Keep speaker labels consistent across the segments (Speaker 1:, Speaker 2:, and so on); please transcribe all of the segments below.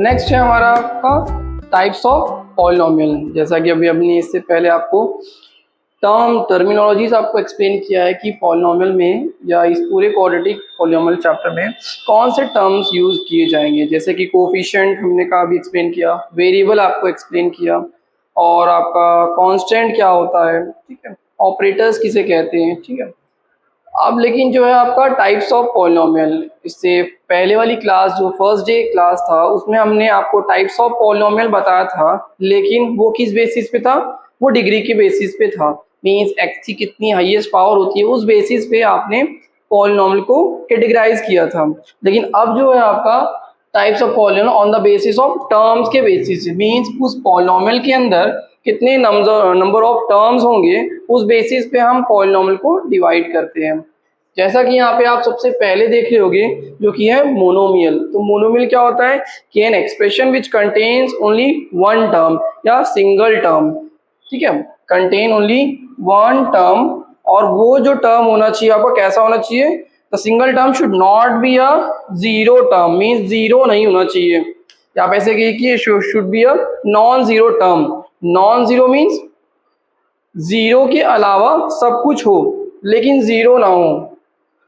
Speaker 1: Next है हमारा आपका टाइप्स ऑफ पॉलिनोमियल। जैसा कि अभी हमने इससे पहले आपको टर्मिनोलॉजीज आपको एक्सप्लेन किया है कि पॉलिनोमियल में या इस पूरे क्वाड्रेटिक पॉलिनोमियल चैप्टर में कौन से टर्म्स यूज किए जाएंगे। जैसे कि कोफिशिएंट हमने कहा अभी एक्सप्लेन किया, वेरिएबल आपको एक्सप्लेन किया, और आपका कांस्टेंट क्या होता है, ठीक है, ऑपरेटर्स किसे कहते हैं, ठीक है। अब लेकिन जो है आपका टाइप्स ऑफ पॉलिनोमियल, इससे पहले वाली क्लास जो फर्स्ट डे क्लास था उसमें हमने आपको टाइप्स ऑफ पॉलिनोमियल बताया था, लेकिन वो किस बेसिस पे था, वो डिग्री के बेसिस पे था। मींस एक्स की कितनी हाईएस्ट पावर होती है उस बेसिस पे आपने पॉलिनोमियल को कैटेगराइज किया था। लेकिन अब जो है आपका types of polynomial on the basis of terms के बेसिस, मींस उस पॉलिनोमियल के अंदर कितने नंबर ऑफ टर्म्स होंगे उस बेसिस पे हम पॉलिनोमियल को डिवाइड करते हैं। जैसा कि यहाँ पे आप सबसे पहले देख रहे होगे जो कि है मोनोमियल। तो मोनोमियल क्या होता है कि an expression which contains only one term या सिंगल टर्म, ठीक है, कंटेन ओनली वन टर्म, और वो जो टर्म होना चाहिए आपका कैसा होना चाहिए, the single term should not be a zero term, means zero नहीं होना चाहिए। आप ऐसे कहिए कि should be a non zero term. Non zero means zero के अलावा सब कुछ हो लेकिन जीरो ना हो।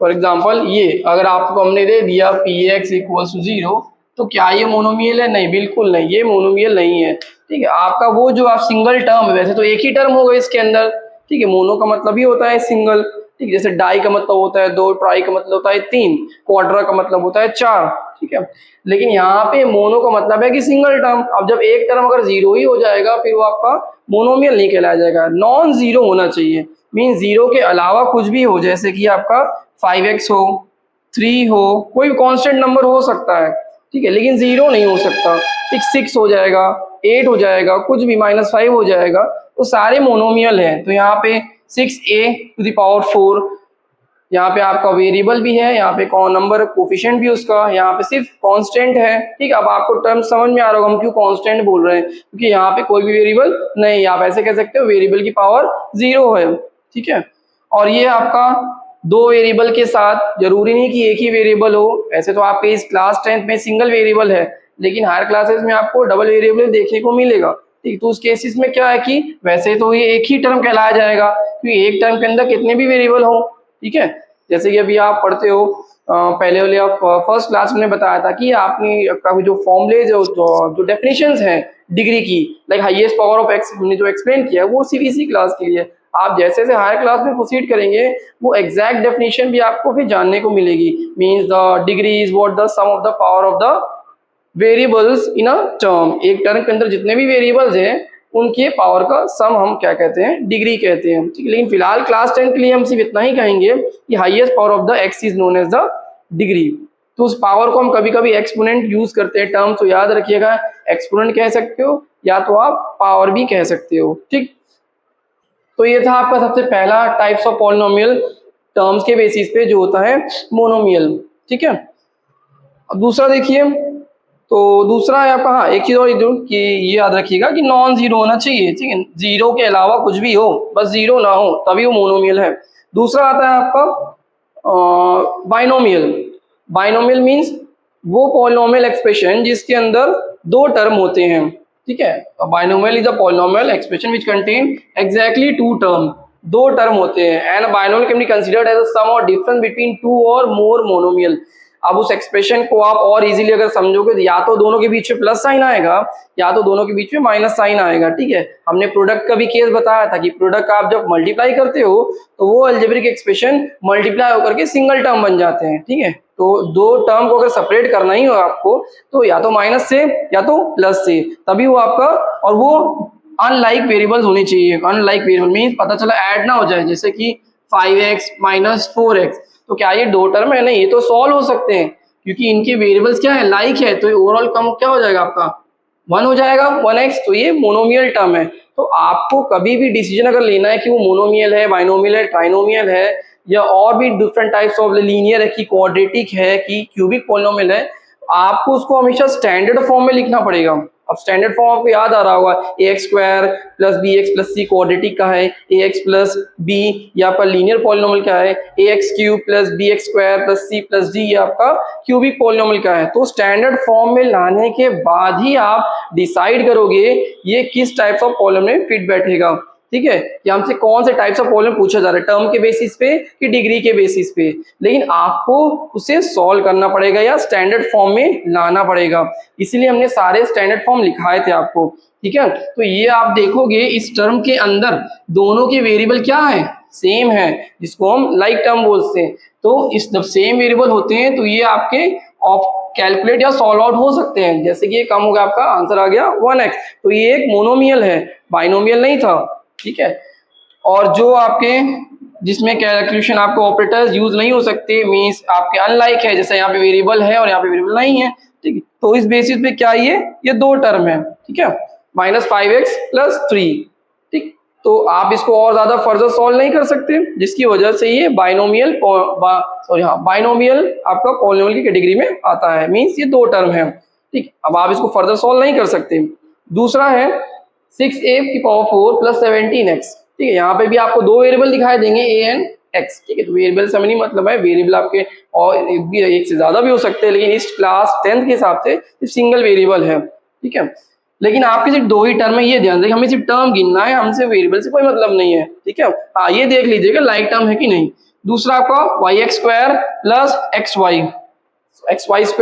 Speaker 1: फॉर एग्जाम्पल ये अगर आपको हमने दे दिया P X equals to zero, तो क्या ये मोनोमियल है? नहीं, बिल्कुल नहीं, ये मोनोमियल नहीं है। ठीक है, आपका वो जो आप सिंगल टर्म है, वैसे तो एक ही टर्म होगा इसके अंदर, ठीक है, मोनो का मतलब ही होता है सिंगल, ठीक है, जैसे डाई का मतलब होता है दो, ट्राई का मतलब होता है तीन, क्वाड्रा का मतलब होता है चार, ठीक है। लेकिन यहाँ पे मोनो का मतलब है कि सिंगल टर्म। अब जब एक टर्म अगर जीरो ही हो जाएगा फिर वो आपका मोनोमियल नहीं कहलाया जाएगा, नॉन जीरो होना चाहिए। मीन जीरो के अलावा कुछ भी हो, जैसे कि आपका 5x हो, 3 हो, कोई भी कांस्टेंट नंबर हो सकता है, ठीक है, लेकिन जीरो नहीं हो सकता। ठीक, 6 हो जाएगा, 8 हो जाएगा, कुछ भी -5 हो जाएगा, तो सारे मोनोमियल हैं। तो यहाँ पे 6a⁴, यहाँ पे आपका वेरिएबल भी है, यहाँ पे कौन नंबर कोफिशिएंट भी उसका, यहाँ पे सिर्फ कांस्टेंट है। ठीक, अब आपको टर्म समझ में आ रहा होगा हम क्यों कांस्टेंट बोल रहे हैं, क्योंकि यहाँ पे कोई भी वेरिएबल नहीं, आप ऐसे कह सकते हो वेरिएबल की पावर 0 है, ठीक है। और ये आपका दो वेरिएबल के साथ, जरूरी नहीं कि एक ही वेरिएबल हो, ऐसे तो आपके इस क्लास 10th में सिंगल वेरिएबल है, लेकिन हायर क्लासेस में आपको डबल वेरिएबल देखने को मिलेगा। ठीक, तो उस केसेस में क्या है कि वैसे तो ये एक ही टर्म कहलाया जाएगा क्योंकि एक टर्म के अंदर कितने भी वेरिएबल हो, ठीक है। जैसे कि अभी आप पढ़ते हो पहले वाले आप फर्स्ट क्लास में बताया था कि आपने कभी जो फॉर्मूले जो डेफिनेशंस हैं डिग्री की, like highest power of x हमने जो एक्सप्लेन किया वो सिर्फ इसी क्लास के लिए। आप जैसे जैसे हायर क्लास में प्रोसीड करेंगे वो एग्जैक्ट डेफिनेशन भी आपको फिर जानने को मिलेगी। Means the degree is what the sum of the power of the variables in a term. एक टर्म के अंदर जितने भी वेरिएबल्स हैं उनके पावर का सम हम क्या कहते हैं, डिग्री कहते हैं, ठीक है। लेकिन फिलहाल क्लास 10 के लिए हम सिर्फ इतना ही कहेंगे कि highest power of the X is known as the degree. तो उस पावर को हम कभी कभी एक्सपोनेंट यूज करते हैं, टर्म तो याद रखिएगा, एक्सपोनेंट कह सकते हो या तो आप पावर भी कह सकते हो, ठीक। तो ये था आपका सबसे पहला टाइप्स ऑफ पॉलिनोमियल टर्म्स के बेसिस पे जो होता है मोनोमियल, ठीक है। अब दूसरा देखिए, तो दूसरा है आपका, हाँ एक चीज और कि ये याद रखिएगा कि नॉन जीरो होना चाहिए, ठीक है, जीरो के अलावा कुछ भी हो, बस जीरो ना हो तभी वो मोनोमियल है। दूसरा आता है आपका बाइनोमियल। बाइनोमियल मीन्स वो पॉलिनोमियल एक्सप्रेशन जिसके अंदर दो टर्म होते हैं, ठीक है। Binomial is a polynomial expression which contain exactly two term, दो टर्म होते हैं, and binomial can be considered as a sum और डिफरेंस बिटवीन टू और मोर मोनोमियल। अब उस एक्सप्रेशन को आप और इजीली अगर समझोगे तो या तो दोनों के बीच में प्लस साइन आएगा या तो दोनों के बीच में माइनस साइन आएगा, ठीक है। हमने प्रोडक्ट का भी केस बताया था कि प्रोडक्ट आप जब मल्टीप्लाई करते हो तो वो अलजेब्रिक एक्सप्रेशन मल्टीप्लाई होकर के सिंगल टर्म बन जाते हैं, ठीक है। तो दो टर्म को अगर सेपरेट करना ही हो आपको तो या तो माइनस से या तो प्लस से, तभी वो आपका, और वो अनलाइक वेरिएबल्स होनी चाहिए। अनलाइक वेरिएबल मीन्स पता चला ऐड ना हो जाए, जैसे कि 5x - 4x, तो क्या ये दो टर्म है? नहीं, ये तो सॉल्व हो सकते हैं क्योंकि इनके वेरिएबल्स क्या है, लाइक है, तो ओवरऑल कम क्या हो जाएगा आपका 1 हो जाएगा, 1x, तो ये मोनोमियल टर्म है। तो आपको कभी भी डिसीजन अगर लेना है कि वो मोनोमियल है, बाइनोमियल है, ट्राइनोमियल है, या और भी डिफरेंट टाइप्स ऑफ लीनियर है कि क्वाड्रेटिक है कि क्यूबिक पॉलिनोमियल है, आपको उसको हमेशा स्टैंडर्ड फॉर्म में लिखना पड़ेगा। अब स्टैंडर्ड फॉर्म आपको याद आ रहा होगा, ax² plus bx+ c quadratic का है, ax प्लस b ये आपका लीनियर पॉलिनोमियल का है, ax³ plus bx² plus c+d ये आपका क्यूबिक पॉलिनोमियल का है। तो स्टैंडर्ड फॉर्म में लाने के बाद ही आप डिसाइड करोगे ये किस टाइप्स ऑफ पॉलिनोमियल में फिट बैठेगा। ठीक है, कि हमसे कौन से टाइप्स ऑफ पॉलिनोमियल पूछा जा रहा है, टर्म के बेसिस पे कि डिग्री के बेसिस पे, लेकिन आपको उसे सॉल्व करना पड़ेगा या स्टैंडर्ड फॉर्म में लाना पड़ेगा। इसीलिए हमने सारे स्टैंडर्ड फॉर्म लिखाए थे आपको। ठीक है, तो ये आप देखोगे इस टर्म के अंदर दोनों के वेरिएबल क्या है, सेम है, जिसको हम लाइक टर्म बोलते हैं। तो इस जब सेम वेरिएबल होते हैं तो ये आपके कैलकुलेट या सॉल्व आउट हो सकते हैं। जैसे कि ये कम हो गया, आपका आंसर आ गया 1x, तो ये एक मोनोमियल है, बाइनोमियल नहीं था। ठीक है, और जो आपके जिसमें कैलकुलेशन आपको ऑपरेटर्स यूज नहीं हो सकते, मींस आपके अनलाइक है, जैसे यहाँ पे वेरिएबल है और यहाँ पे वेरिएबल नहीं है। ठीक है, तो इस बेसिस पे क्या ये दो टर्म है। ठीक है, -5x + 3। ठीक, तो आप इसको और ज्यादा फर्दर सॉल्व नहीं कर सकते, जिसकी वजह से ये बाइनोमियल बाइनोमियल आपका पॉलिनोमियल की कैटेगरी में आता है, मींस ये दो टर्म है। ठीक, अब आप इसको फर्दर सॉल्व नहीं कर सकते। दूसरा है 6a⁴ + 17x। ठीक है, यहाँ पे भी आपको दो वेरिएबल दिखाई देंगे a एंड x। ठीक है, तो वेरिएबल से नहीं मतलब है, वेरिएबल आपके और एक से ज्यादा भी हो सकते हैं, लेकिन इस क्लास 10th के हिसाब से सिंगल वेरिएबल है। ठीक है, लेकिन आपके सिर्फ दो ही टर्म है, ये ध्यान रखिए, हमें सिर्फ टर्म गिनना है, हमसे वेरिएबल से कोई मतलब नहीं है। ठीक है, हाँ ये देख लीजिएगा लाइक टर्म है कि नहीं। दूसरा आपका y(x² + xy), xy²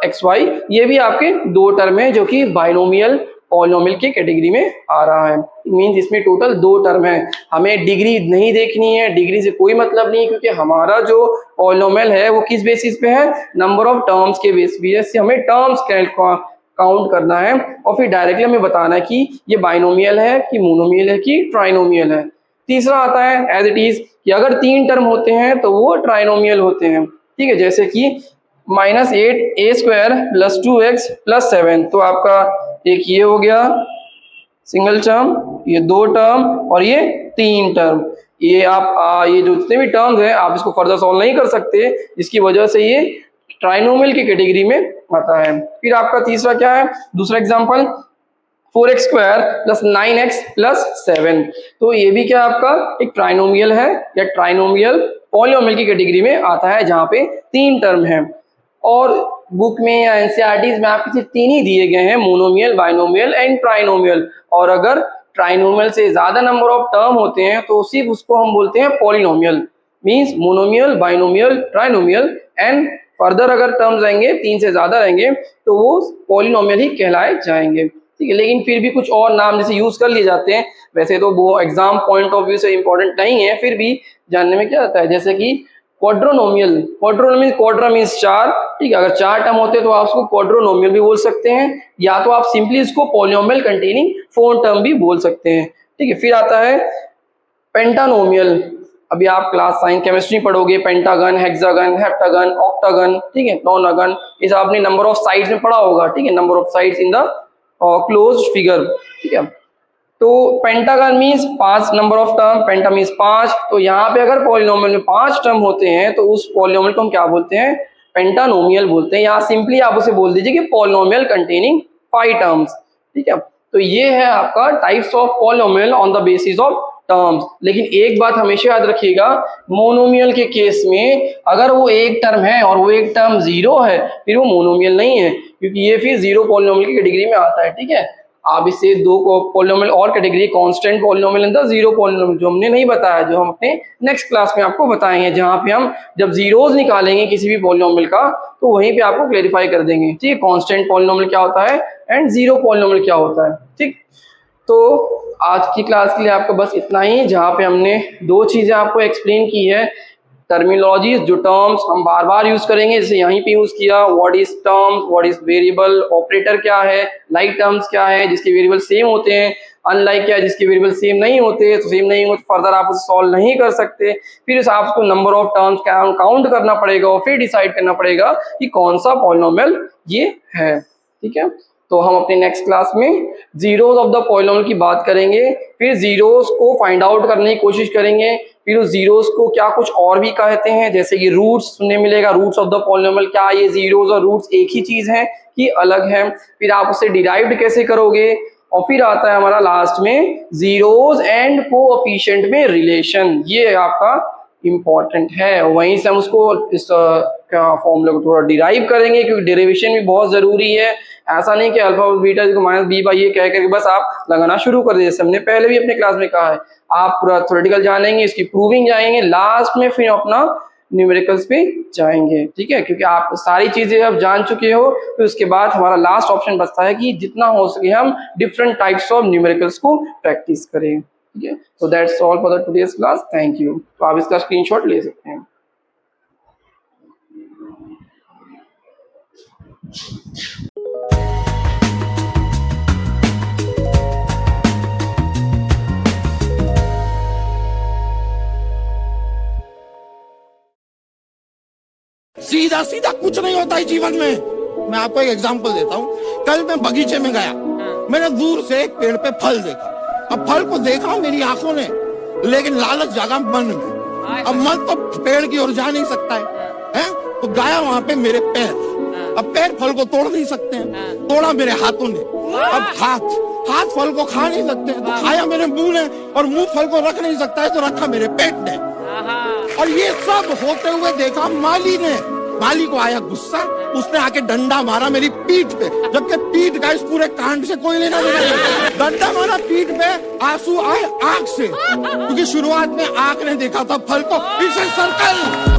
Speaker 1: + xy, ये भी आपके दो टर्म है जो कि बाइनोमियल पॉलिनोमियल की कैटेगरी में आ रहा है। मींस इसमें टोटल दो टर्म है। हमें डिग्री नहीं देखनी है, डिग्री से कोई मतलब नहीं, क्योंकि हमारा जो पॉलिनोमियल है वो किस बेसिस पे है, नंबर ऑफ टर्म्स के बेसिस से हमें टर्म्स काउंट करना है और फिर डायरेक्टली हमें बताना है कि ये बाइनोमियल है कि मोनोमियल है कि ट्राइनोमियल है। तीसरा आता है एज इट इज कि अगर तीन टर्म होते हैं तो वो ट्राइनोमियल होते हैं। ठीक है, जैसे कि -8a² + 2x + 7, तो आपका एक ये हो गया सिंगल टर्म, ये दो टर्म और ये तीन टर्म। ये आप ये जो जितने भी टर्म्स हैं आप इसको फर्दर सॉल्व नहीं कर सकते, जिसकी वजह से ये ट्राइनोमियल की कैटेगरी में आता है। फिर आपका तीसरा क्या है, दूसरा एग्जांपल 4x² + 9x + 7, तो ये भी क्या आपका एक ट्राइनोमियल है या ट्राइनोमियल पॉलिनोमियल की कैटेगरी में आता है, जहाँ पे तीन टर्म है। और बुक में या एनसीईआरटीज में आपके सिर्फ तीन ही दिए गए हैं, मोनोमियल, बाइनोमियल एंड ट्राइनोमियल। और अगर ट्राइनोमियल से ज्यादा नंबर ऑफ टर्म होते हैं तो सिर्फ उसको हम बोलते हैं polynomial, means monomial, binomial, trinomial, and further अगर टर्म्स रहेंगे तीन से ज्यादा रहेंगे तो वो पॉलिनोमियल ही कहलाए जाएंगे। ठीक है, लेकिन फिर भी कुछ और नाम जैसे यूज कर लिए जाते हैं, वैसे तो वो एग्जाम पॉइंट ऑफ व्यू से इंपॉर्टेंट नहीं है, फिर भी जानने में क्या आता है, जैसे कि क्वाड्रोनोमियल। क्वाड्रा मीन्स चार। ठीक है, अगर चार टर्म होते हैं तो आप उसको क्वाड्रोनोमियल भी बोल सकते हैं, या तो आप सिंपली इसको पॉलिनोमियल कंटेनिंग 4 टर्म भी बोल सकते हैं। ठीक है, फिर आता है पेंटानोमियल। अभी आप क्लास साइंस केमिस्ट्री पढ़ोगे, पेंटागन, हेक्सागन, हेप्टागन, ऑक्टागन, ठीक है, नोनागन, इस आपने नंबर ऑफ साइड्स में पढ़ा होगा। ठीक है, number of sides in the closed figure. ठीक है, तो pentagon means 5 number of term, penta means 5। तो यहाँ पे अगर पॉलिनोमियल में 5 टर्म होते हैं तो उस पॉलिनोमियल को हम क्या बोलते हैं, पेंटानोमियल बोलते हैं। यहाँ सिंपली आप उसे बोल दीजिए कि पॉलिनोमियल कंटेनिंग 5 टर्म्स। ठीक है, तो ये है आपका types of polynomial on the basis of terms. लेकिन एक बात हमेशा याद रखिएगा, मोनोमियल के केस में अगर वो एक टर्म है और वो एक टर्म 0 है फिर वो मोनोमियल नहीं है, क्योंकि ये फिर 0 पॉलिनोमियल की कैटेगरी में आता है। ठीक है, आप इसे दो पॉलिनोमियल और category, constant polynomial and the 0 polynomial, जो हमने नहीं बताया, जो हम अपने नेक्स्ट क्लास में आपको बताएंगे, जहां पे हम जब जीरोस निकालेंगे किसी भी पॉलिनोमियल का तो वहीं पे आपको क्लेरिफाई कर देंगे। ठीक है, कांस्टेंट पॉलिनोमियल क्या होता है एंड 0 पॉलिनोमियल क्या होता है। ठीक, तो आज की क्लास के लिए आपको बस इतना ही, जहाँ पे हमने दो चीजें आपको एक्सप्लेन की है, टर्मिनोलॉजीज, जो टर्म्स हम बार बार यूज करेंगे, जैसे यहीं पे यूज किया, what is terms, what is variable, operator क्या है, लाइक टर्म्स क्या है जिसके वेरिएबल सेम होते हैं, अनलाइक क्या है जिसके वेरिएबल सेम नहीं होते, तो सेम नहीं होते फर्दर आप उसे सॉल्व नहीं कर सकते, फिर आपको नंबर ऑफ टर्म्स काउंट करना पड़ेगा और फिर डिसाइड करना पड़ेगा कि कौन सा पॉलिनोमियल ये है। ठीक है, तो हम अपने नेक्स्ट क्लास में जीरोस ऑफ द पॉलिनोमियल की बात करेंगे, फिर जीरोस को फाइंड आउट करने की कोशिश करेंगे, फिर उस जीरोस को क्या कुछ और भी कहते हैं, जैसे कि रूट्स सुनने मिलेगा, रूट्स ऑफ द पॉलिनोमियल, क्या ये जीरोस और रूट्स एक ही चीज है कि अलग है, फिर आप उसे डिराइव्ड कैसे करोगे, और फिर आता है हमारा लास्ट में जीरोस एंड कोएफिशिएंट में रिलेशन, ये आपका इम्पॉर्टेंट है। वहीं से हम उसको इस क्या फॉर्मूला को थोड़ा डिराइव करेंगे, क्योंकि डेरिवेशन भी बहुत जरूरी है। ऐसा नहीं कि अल्फा बीटा को माइनस बी बाई ये कह करके बस आप लगाना शुरू कर दीजिए, जैसे हमने पहले भी अपने क्लास में कहा है। आप पूरा थ्योरेटिकल जानेंगे, इसकी प्रूविंग जाएंगे, लास्ट में फिर अपना न्यूमेरिकल्स पे जाएंगे, ठीक है, क्योंकि आप सारी चीजें अब जान चुके हो। तो उसके बाद हमारा लास्ट ऑप्शन बचता है कि जितना हो सके हम डिफरेंट टाइप्स ऑफ न्यूमेरिकल्स को प्रैक्टिस करें, ठीक है। So that's all for the today's class, thank you. तो आप इसका स्क्रीनशॉट ले सकते हैं।
Speaker 2: सीधा सीधा कुछ नहीं होता है जीवन में। मैं आपको एक एग्जांपल देता हूँ। कल मैं बगीचे में गया, मैंने दूर से एक पेड़ पे फल देखा। अब फल को देखा मेरी आंखों ने, लेकिन लालच जागा मन में। अब मन तो पेड़ की ओर जा नहीं सकता है? तो गया वहां पे मेरे पैर। अब पैर फल को तोड़ नहीं सकते हैं, तोड़ा मेरे हाथों ने। अब हाथ फल को खा नहीं सकते हैं, तो खाया मेरे मुंह ने, और मुंह फल को रख नहीं सकता है, तो रखा मेरे पेट ने। और ये सब होते हुए देखा माली ने। माली को आया गुस्सा, उसने आके डंडा मारा मेरी पीठ पे, जबकि पीठ का इस पूरे कांड से कोई लेना देना नहीं। डंडा मारा पीठ पे, आंसू आए आंख से, क्योंकि शुरुआत में आंख ने देखा था फल को। It's a circle.